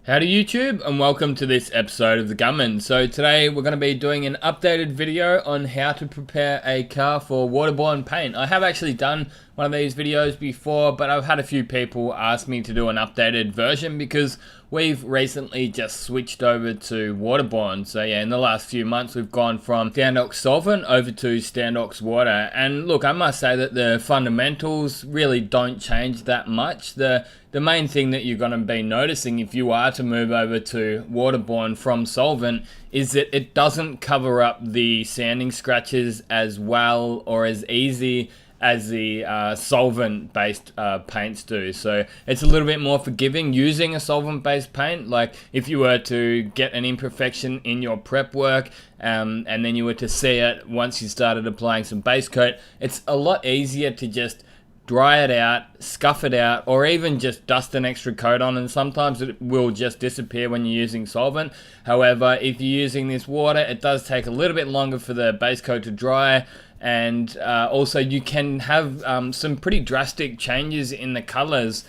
Howdy YouTube, and welcome to this episode of the Gunman. So today we're going to be doing an updated video on how to prepare a car for Waterborne Paint. I have actually done one of these videos before, but I've had a few people ask me to do an updated version because we've recently just switched over to Waterbourne. So yeah, in the last few months we've gone from Standox solvent over to Standox water. And look, I must say that the fundamentals really don't change that much. The main thing that you're going to be noticing if you are to move over to Waterborne from solvent is that it doesn't cover up the sanding scratches as well or as easy as the solvent-based paints do. So it's a little bit more forgiving using a solvent-based paint. Like if you were to get an imperfection in your prep work and then you were to see it once you started applying some base coat, it's a lot easier to just dry it out, scuff it out, or even just dust an extra coat on, and sometimes it will just disappear when you're using solvent. However, if you're using this water, it does take a little bit longer for the base coat to dry, and also you can have some pretty drastic changes in the colors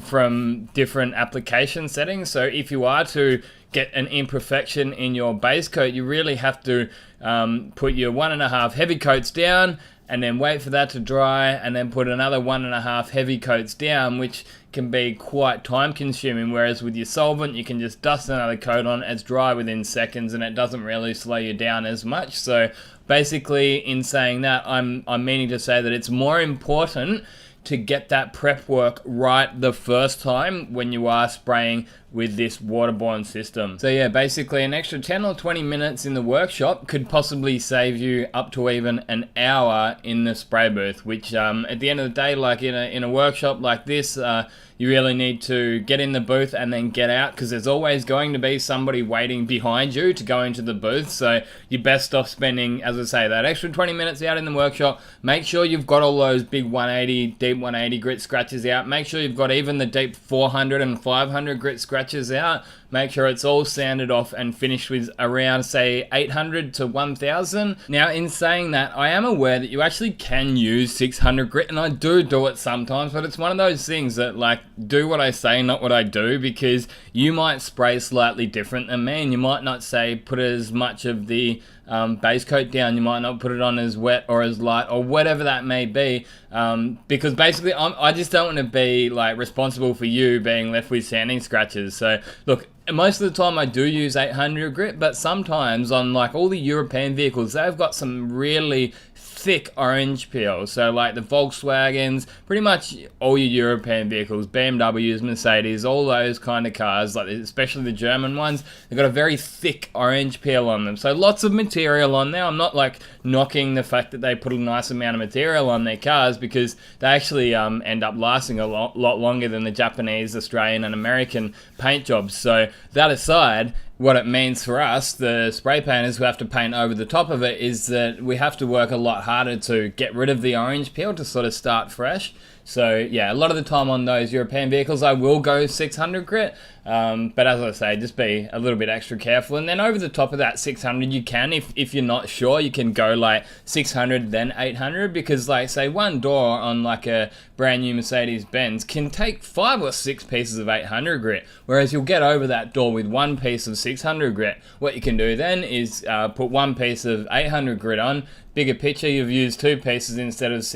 from different application settings. So if you are to get an imperfection in your base coat, you really have to put your 1.5 heavy coats down and then wait for that to dry, and then put another 1.5 heavy coats down, which can be quite time consuming. Whereas with your solvent, you can just dust another coat on, it's dry within seconds, and it doesn't really slow you down as much. So basically, in saying that, I'm meaning to say that it's more important to get that prep work right the first time when you are spraying with this Waterborne system. So yeah, basically an extra 10 or 20 minutes in the workshop could possibly save you up to even an hour in the spray booth, which at the end of the day, like in a workshop like this, you really need to get in the booth and then get out, because there's always going to be somebody waiting behind you to go into the booth. So you're best off spending, as I say, that extra 20 minutes out in the workshop. Make sure you've got all those big 180, deep 180 grit scratches out. Make sure you've got even the deep 400 and 500 grit scratches out. Make sure it's all sanded off and finished with around, say, 800 to 1000. Now, in saying that, I am aware that you actually can use 600 grit, and I do it sometimes, but it's one of those things that, like, do what I say, not what I do, because you might spray slightly different than me, and you might not, say, put as much of the base coat down. You might not put it on as wet or as light or whatever that may be, because basically I just don't want to be like responsible for you being left with sanding scratches. So look, most of the time I do use 800 grit, but sometimes on like all the European vehicles, they've got some really thick orange peel. So like the Volkswagens, pretty much all your European vehicles, BMWs, Mercedes, all those kind of cars, like especially the German ones, they've got a very thick orange peel on them. So lots of material on there. I'm not like knocking the fact that they put a nice amount of material on their cars, because they actually end up lasting a lot longer than the Japanese, Australian and American paint jobs. So that aside, what it means for us, the spray painters who have to paint over the top of it, is that we have to work a lot harder to get rid of the orange peel to sort of start fresh. So yeah, a lot of the time on those European vehicles I will go 600 grit, but as I say, just be a little bit extra careful. And then over the top of that 600, you can, if you're not sure, you can go like 600 then 800, because like say one door on like a brand new Mercedes-Benz can take 5 or 6 pieces of 800 grit, whereas you'll get over that door with one piece of 600 grit. What you can do then is put one piece of 800 grit on. Bigger picture, you've used 2 pieces instead of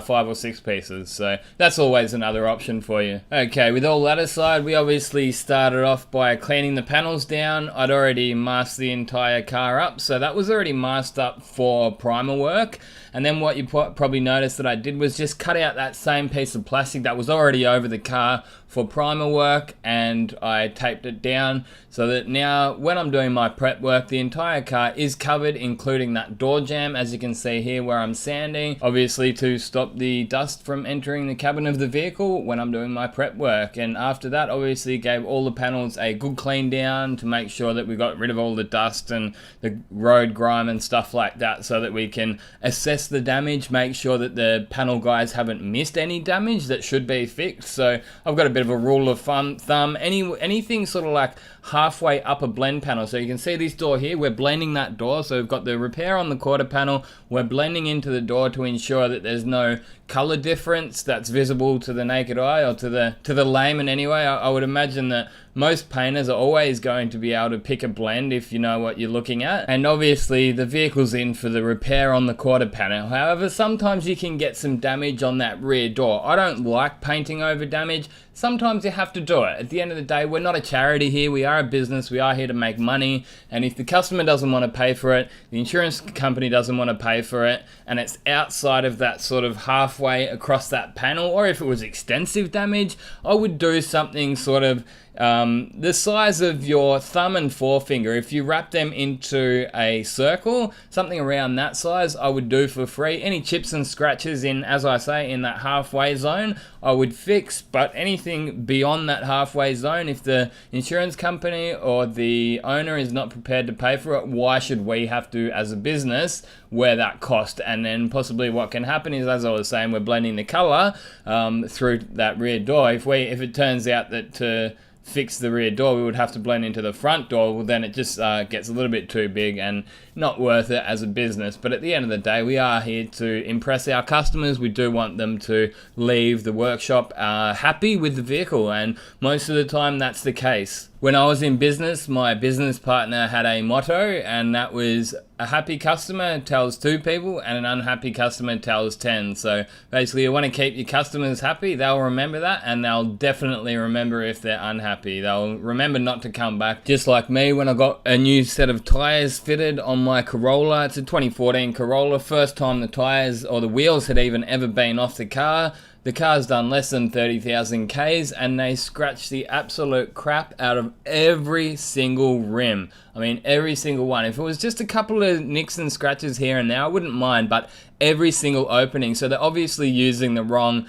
5 or 6 pieces. So that's always another option for you. Okay, with all that aside, we obviously started off by cleaning the panels down. I'd already masked the entire car up, so that was already masked up for primer work. And then what you probably noticed that I did was just cut out that same piece of plastic that was already over the car for primer work, and I taped it down so that now when I'm doing my prep work, the entire car is covered, including that door jamb, as you can see here where I'm sanding, obviously to stop the dust from entering the cabin of the vehicle when I'm doing my prep work. And after that, obviously gave all the panels a good clean down to make sure that we got rid of all the dust and the road grime and stuff like that, so that we can assess the damage, make sure that the panel guys haven't missed any damage that should be fixed. So I've got a bit of a rule of thumb, anything sort of like halfway up a blend panel. So you can see this door here, we're blending that door, so we've got the repair on the quarter panel, we're blending into the door to ensure that there's no color difference that's visible to the naked eye or to the layman anyway. I would imagine that most painters are always going to be able to pick a blend if you know what you're looking at. And obviously the vehicle's in for the repair on the quarter panel. However, sometimes you can get some damage on that rear door. I don't like painting over damage. Sometimes you have to do it. At the end of the day, we're not a charity here. We are a business. We are here to make money. And if the customer doesn't want to pay for it, the insurance company doesn't want to pay for it, and it's outside of that sort of halfway across that panel, or if it was extensive damage, I would do something sort of the size of your thumb and forefinger. If you wrap them into a circle, something around that size, I would do for free. Any chips and scratches in, as I say, in that halfway zone, I would fix. But anything beyond that halfway zone, if the insurance company or the owner is not prepared to pay for it, why should we have to, as a business, wear that cost? And then possibly what can happen is, as I was saying, we're blending the color through that rear door. If it turns out that to fix the rear door we would have to blend into the front door, well, then it just gets a little bit too big and not worth it as a business. But at the end of the day, we are here to impress our customers. We do want them to leave the workshop happy with the vehicle, and most of the time that's the case. When I was in business, my business partner had a motto, and that was: a happy customer tells 2 people and an unhappy customer tells 10. So basically, you want to keep your customers happy. They'll remember that, and they'll definitely remember if they're unhappy. They'll remember not to come back. Just like me, when I got a new set of tires fitted on my Corolla. It's a 2014 Corolla. First time the tires or the wheels had even ever been off the car. The car's done less than 30,000 Ks, and they scratched the absolute crap out of every single rim. I mean, every single one. If it was just a couple of nicks and scratches here and there, I wouldn't mind, but every single opening. So they're obviously using the wrong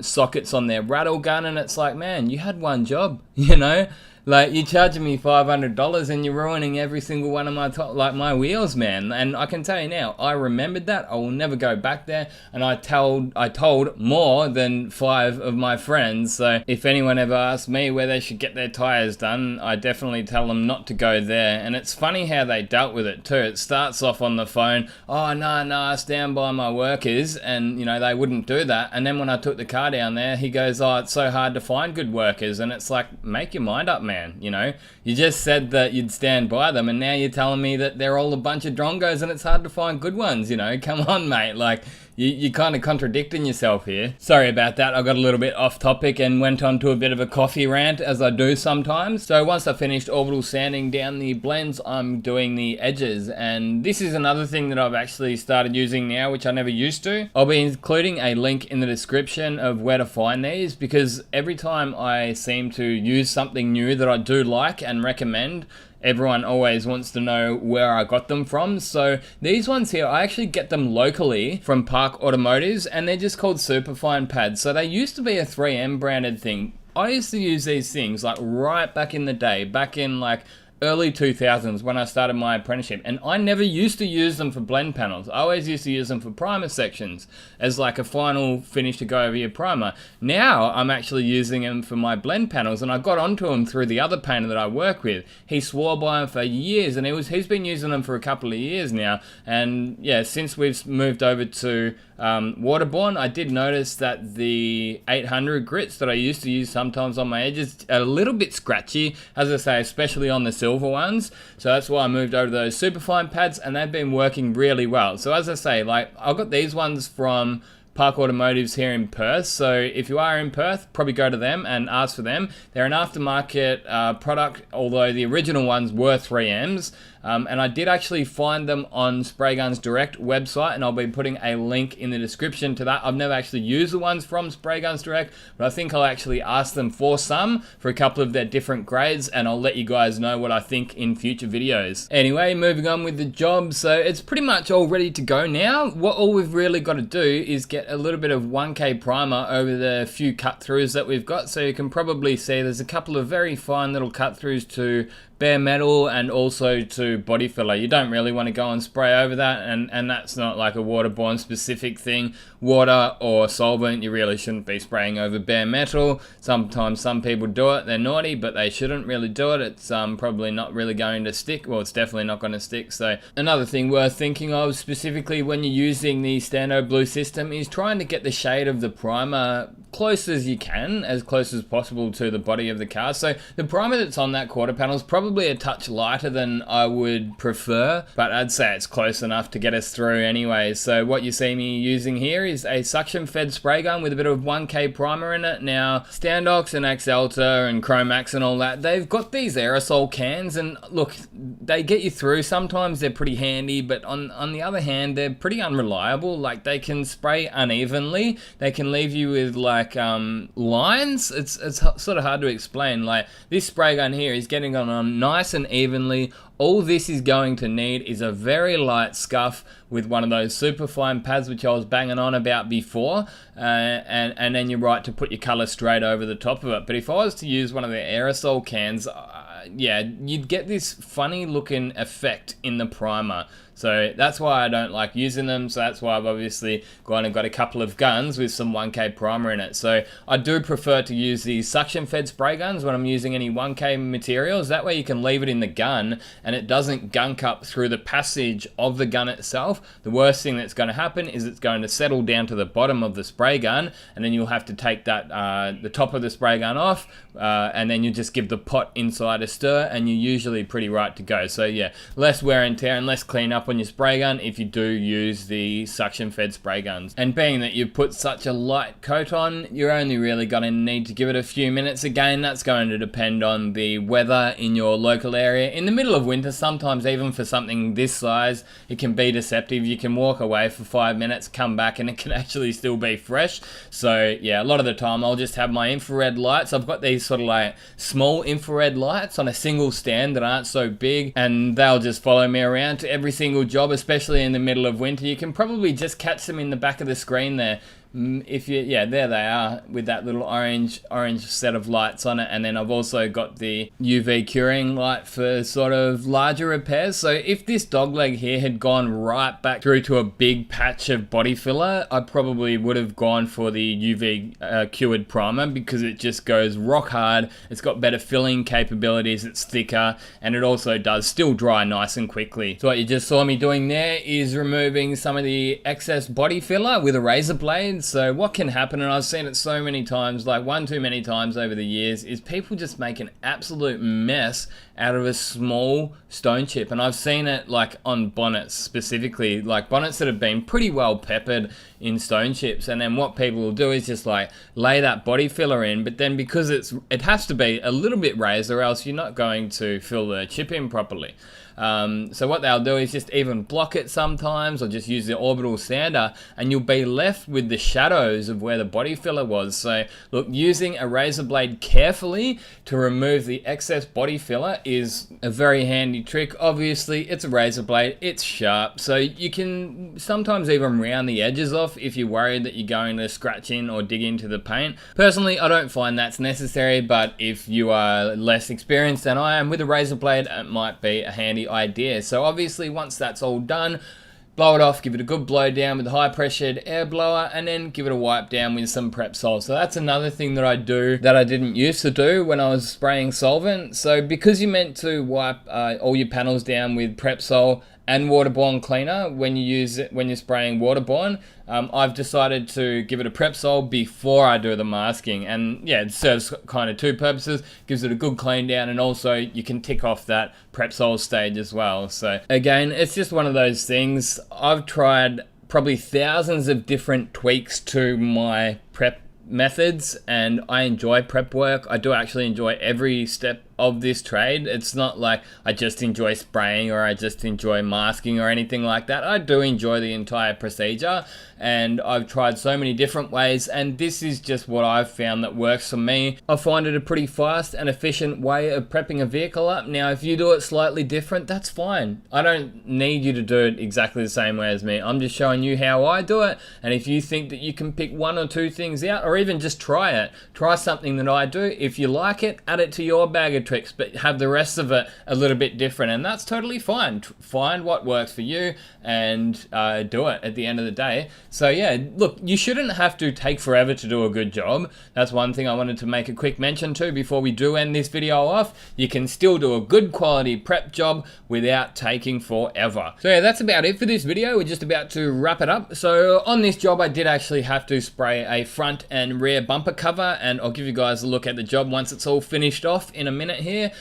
sockets on their rattle gun, and it's like, man, you had one job, you know? Like, you're charging me $500 and you're ruining every single one of my wheels, man. And I can tell you now, I remembered that. I will never go back there. And I told more than 5 of my friends. So if anyone ever asks me where they should get their tires done, I definitely tell them not to go there. And it's funny how they dealt with it too. It starts off on the phone, oh, no, stand by my workers. And, you know, they wouldn't do that. And then when I took the car down there, he goes, oh, it's so hard to find good workers. And it's like, make your mind up, man. You know, you just said that you'd stand by them, and now you're telling me that they're all a bunch of drongos and it's hard to find good ones. You know, come on, mate. Like, you're kind of contradicting yourself here. Sorry about that. I got a little bit off topic and went on to a bit of a coffee rant, as I do sometimes. So once I finished Orbital sanding down the blends, I'm doing the edges. And this is another thing that I've actually started using now, which I never used to. I'll be including a link in the description of where to find these, because every time I seem to use something new that I do like and recommend, everyone always wants to know where I got them from. So these ones here, I actually get them locally from Park Automotives, and they're just called Superfine pads. So they used to be a 3M branded thing. I used to use these things like right back in the day, back in like early 2000s when I started my apprenticeship, and I never used to use them for blend panels. I always used to use them for primer sections as like a final finish to go over your primer. Now I'm actually using them for my blend panels, and I got onto them through the other painter that I work with. He swore by them for years, and he's been using them for a couple of years now. And yeah, since we've moved over to Waterborne, I did notice that the 800 grits that I used to use sometimes on my edges are a little bit scratchy, as I say, especially on the silver ones. So that's why I moved over to those Superfine pads, and they've been working really well. So as I say, like, I got these ones from Park Automotives here in Perth. So if you are in Perth, probably go to them and ask for them. They're an aftermarket product, although the original ones were 3Ms. And I did actually find them on Spray Guns Direct website, and I'll be putting a link in the description to that. I've never actually used the ones from Spray Guns Direct, but I think I'll actually ask them for some, for a couple of their different grades, and I'll let you guys know what I think in future videos. Anyway, moving on with the job. So it's pretty much all ready to go now. All we've really got to do is get a little bit of 1K primer over the few cut throughs that we've got. So you can probably see there's a couple of very fine little cut throughs to bare metal and also to body filler. You don't really want to go and spray over that, and that's not like a Waterborne specific thing. Water or solvent, you really shouldn't be spraying over bare metal. Sometimes some people do it, they're naughty, but they shouldn't really do it. It's probably not really going to stick. Well, it's definitely not going to stick. So another thing worth thinking of, specifically when you're using the Stando Blue system, is trying to get the shade of the primer close as you can, as close as possible to the body of the car. So the primer that's on that quarter panel is probably a touch lighter than I would prefer, but I'd say it's close enough to get us through anyway. So what you see me using here is a suction fed spray gun with a bit of 1K primer in it. Now, Standox and Axalta and Chromax and all that, they've got these aerosol cans, and look, they get you through. Sometimes they're pretty handy, but on the other hand, they're pretty unreliable. Like, they can spray unevenly. They can leave you with like lines. It's sort of hard to explain. Like, this spray gun here is getting on nice and evenly. All this is going to need is a very light scuff with one of those superfine pads, which I was banging on about before, and then you're right to put your color straight over the top of it. But if I was to use one of the aerosol cans, yeah, you'd get this funny looking effect in the primer. So that's why I don't like using them. So that's why I've obviously gone and got a couple of guns with some 1K primer in it. So I do prefer to use these suction fed spray guns when I'm using any 1K materials. That way you can leave it in the gun and it doesn't gunk up through the passage of the gun itself. The worst thing that's going to happen is it's going to settle down to the bottom of the spray gun, and then you'll have to take that the top of the spray gun off, and then you just give the pot inside a stir, and you're usually pretty right to go. So yeah, less wear and tear and less cleanup on your spray gun if you do use the suction fed spray guns. And being that you've put such a light coat on, you're only really going to need to give it a few minutes. Again, that's going to depend on the weather in your local area. In the middle of winter, sometimes even for something this size, it can be deceptive. You can walk away for 5 minutes, come back, and it can actually still be fresh. So yeah, a lot of the time I'll just have my infrared lights. I've got these sort of like small infrared lights on a single stand that aren't so big, and they'll just follow me around to every single job, especially in the middle of winter. You can probably just catch them in the back of the screen there. If you, yeah, there they are with that little orange set of lights on it. And then I've also got the UV curing light for sort of larger repairs. So if this dog leg here had gone right back through to a big patch of body filler, I probably would have gone for the UV cured primer, because it just goes rock hard. It's got better filling capabilities, it's thicker, and it also does still dry nice and quickly. So what you just saw me doing there is removing some of the excess body filler with a razor blade. So what can happen, and I've seen it so many times, like one too many times over the years, is people just make an absolute mess out of a small stone chip. And I've seen it like on bonnets specifically, like bonnets that have been pretty well peppered in stone chips. And then what people will do is just like lay that body filler in, but then because it has to be a little bit raised or else you're not going to fill the chip in properly. So what they'll do is just even block it sometimes, or just use the Orbital sander, and you'll be left with the shadows of where the body filler was. So look, using a razor blade carefully to remove the excess body filler is a very handy trick. Obviously it's a razor blade, it's sharp, so you can sometimes even round the edges off if you're worried that you're going to scratch in or dig into the paint. Personally, I don't find that's necessary, but if you are less experienced than I am with a razor blade, it might be a handy idea. So obviously once that's all done, blow it off, give it a good blow down with a high pressured air blower, and then give it a wipe down with some Prepsol. So that's another thing that I do that I didn't used to do when I was spraying solvent. So because you're meant to wipe all your panels down with Prepsol and Waterborne cleaner when you use it, when you're spraying Waterborne, I've decided to give it a Prepsol before I do the masking. And yeah, it serves kind of two purposes. Gives it a good clean down, and also you can tick off that Prepsol stage as well. So again, it's just one of those things. I've tried probably thousands of different tweaks to my prep methods, and I enjoy prep work. I do actually enjoy every step of this trade. It's not like I just enjoy spraying or I just enjoy masking or anything like that. I do enjoy the entire procedure, and I've tried so many different ways, and this is just what I've found that works for me. I find it a pretty fast and efficient way of prepping a vehicle up. Now if you do it slightly different, that's fine. I don't need you to do it exactly the same way as me. I'm just showing you how I do it, and if you think that you can pick one or two things out, or even just try it, try something that I do. If you like it, add it to your bag of tricks, but have the rest of it a little bit different, and that's totally fine. Find what works for you and do it at the end of the day. So yeah, look, you shouldn't have to take forever to do a good job. That's one thing I wanted to make a quick mention to before we do end this video off. You can still do a good quality prep job without taking forever. So yeah, that's about it for this video. We're just about to wrap it up. So on this job, I did actually have to spray a front and rear bumper cover, and I'll give you guys a look at the job once it's all finished off in a minute here.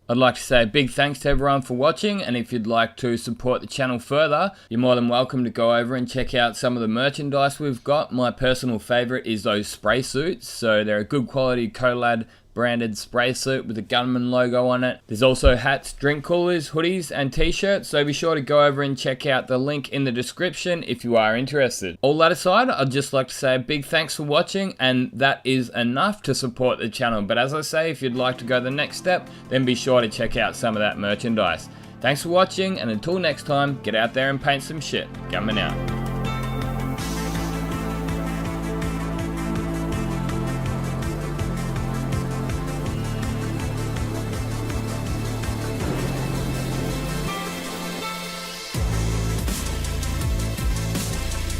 I'd like to say a big thanks to everyone for watching, and if you'd like to support the channel further, you're more than welcome to go over and check out some of the merchandise we've got. My personal favorite is those spray suits. So they're a good quality Colad branded spray suit with the Gunman logo on it. There's also hats, drink coolers, hoodies, and t-shirts, so be sure to go over and check out the link in the description if you are interested. All that aside, I'd just like to say a big thanks for watching, and that is enough to support the channel. But as I say, if you'd like to go the next step, then be sure to check out some of that merchandise. Thanks for watching, and until next time, get out there and paint some shit. Gunman out.